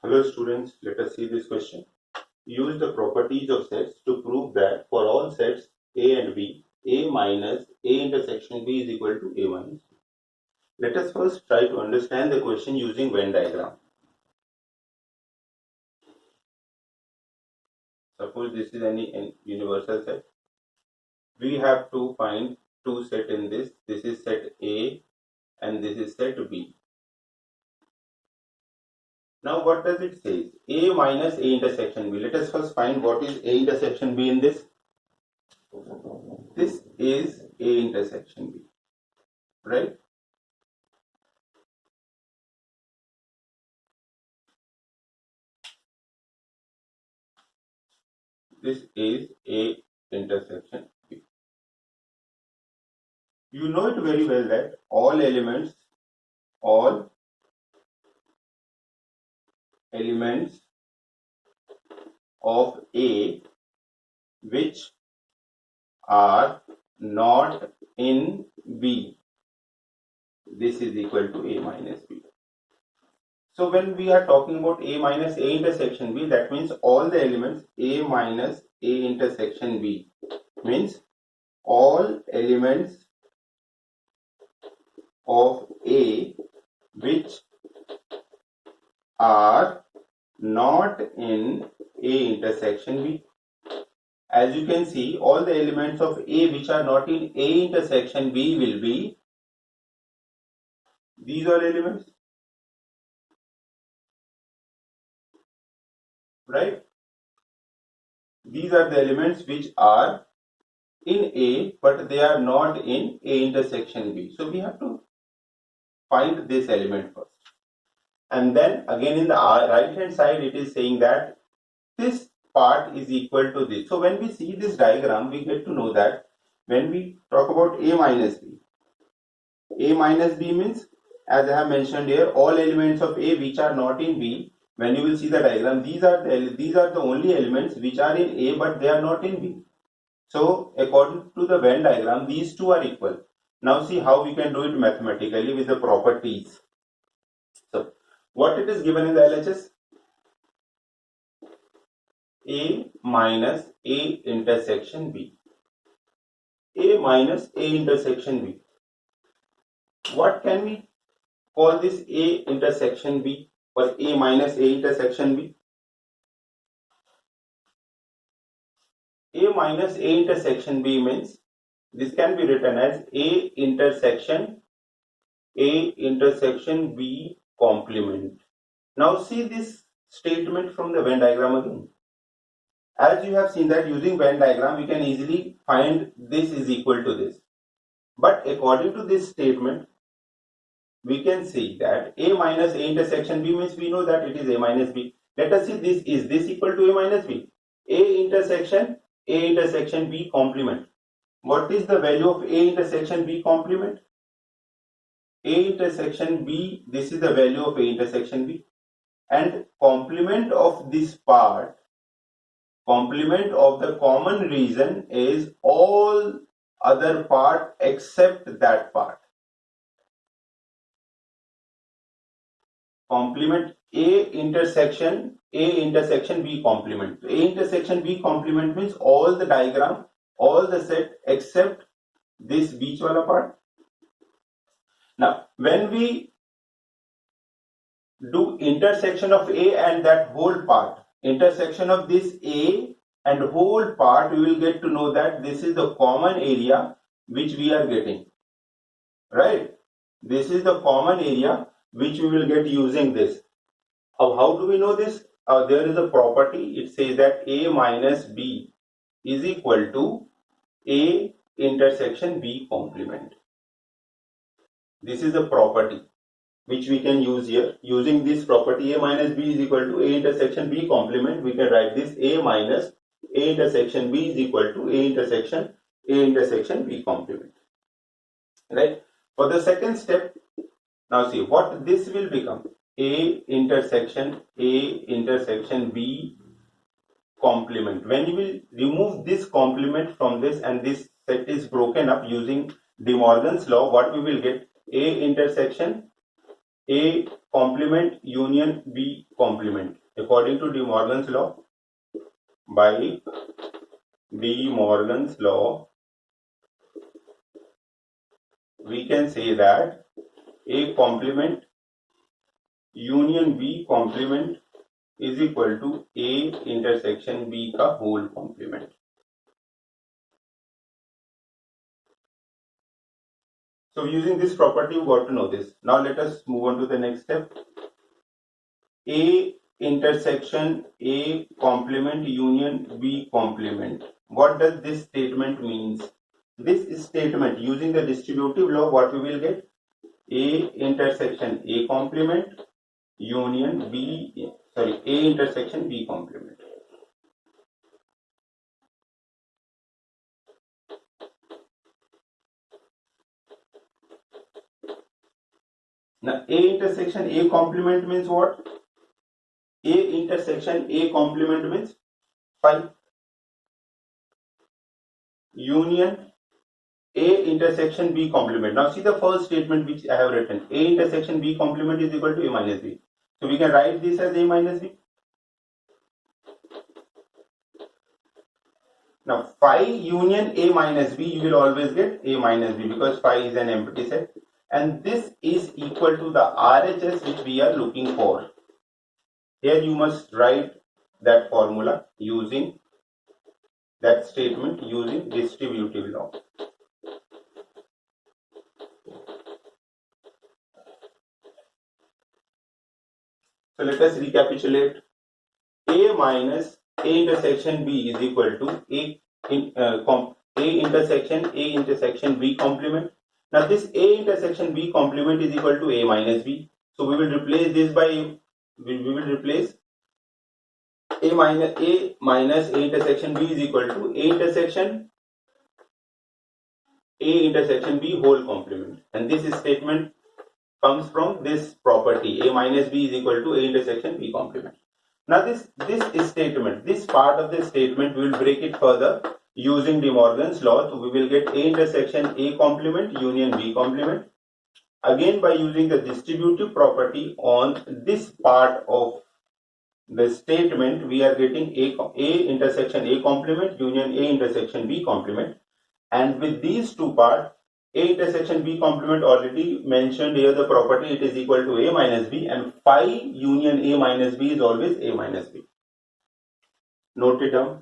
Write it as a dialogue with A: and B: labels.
A: Hello students, let us see this question. Use the properties of sets to prove that for all sets A and B, A minus A intersection B is equal to A minus B. Let us first try to understand the question using Venn diagram. Suppose this is any universal set. We have to find two sets in this. This is set A and this is set B. Now what does it say? A minus A intersection B. Let us first find what is A intersection B in this. This is A intersection B, right? This is A intersection B. You know it very well that all elements of A which are not in B, this is equal to A minus B. So when we are talking about A minus A intersection B, that means all the elements A minus A intersection B means all elements of A which are not in A intersection B. As you can see, all the elements of A which are not in A intersection B will be these all elements, right? These are the elements which are in A but they are not in A intersection B. So we have to find this element first. And then again in the right hand side it is saying that this part is equal to this. So when we see this diagram, we get to know that when we talk about A minus B means, as I have mentioned here, all elements of A which are not in B. When you will see the diagram, these are the only elements which are in A but they are not in B. So according to the Venn diagram, these two are equal. Now see how we can do it mathematically with the properties. So what it is given in the LHS? A minus A intersection B. A minus A intersection B. What can we call this A intersection B or A minus A intersection B? A minus A intersection B means this can be written as A intersection B complement. Now see this statement from the Venn diagram again. As you have seen that using Venn diagram we can easily find this is equal to this. But according to this statement, we can see that A minus A intersection B means we know that it is A minus B. Let us see this is this equal to A minus B. A intersection B complement. What is the value of A intersection B complement? A intersection B, this is the value of A intersection B. And complement of this part, complement of the common region is all other part except that part. Complement A intersection B complement. A intersection B complement means all the diagram, all the set except this beach wala part. Now, when we do intersection of A and that whole part, intersection of this A and whole part, we will get to know that this is the common area which we are getting, right? This is the common area which we will get using this. How do we know this? There is a property, it says that A minus B is equal to A intersection B complement. This is a property which we can use here. Using this property A minus B is equal to A intersection B complement, we can write this A minus A intersection B is equal to A intersection B complement, right? For the second step, now see what this will become. A intersection B complement. When you will remove this complement from this and this set is broken up using De Morgan's law, what we will get? A intersection complement union B complement. According to De Morgan's law, by De Morgan's law, we can say that A complement union B complement is equal to A intersection B का whole complement. So using this property, you got to know this. Now let us move on to the next step. A intersection A complement union B complement. What does this statement means? This statement, using the distributive law, what we will get? A intersection A complement union A intersection B complement. Now A intersection A complement means what? A intersection A complement means phi. Union A intersection B complement. Now see the first statement which I have written. A intersection B complement is equal to A minus B. So we can write this as A minus B. Now phi union A minus B, you will always get A minus B because phi is an empty set. And this is equal to the RHS which we are looking for. Here you must write that formula using that statement using distributive law. So let us recapitulate. A minus A intersection B is equal to A intersection B complement. Now this A intersection B complement is equal to A minus B. So we will replace this by we will replace A minus A intersection B is equal to A intersection B whole complement. And this statement comes from this property. A minus B is equal to A intersection B complement. Now this statement, this part of this statement, we will break it further using De Morgan's law. So we will get A intersection A complement union B complement. Again, by using the distributive property on this part of the statement, we are getting A intersection A complement union A intersection B complement. And with these two parts, A intersection B complement already mentioned here the property, it is equal to A minus B, and phi union A minus B is always A minus B. Note it down.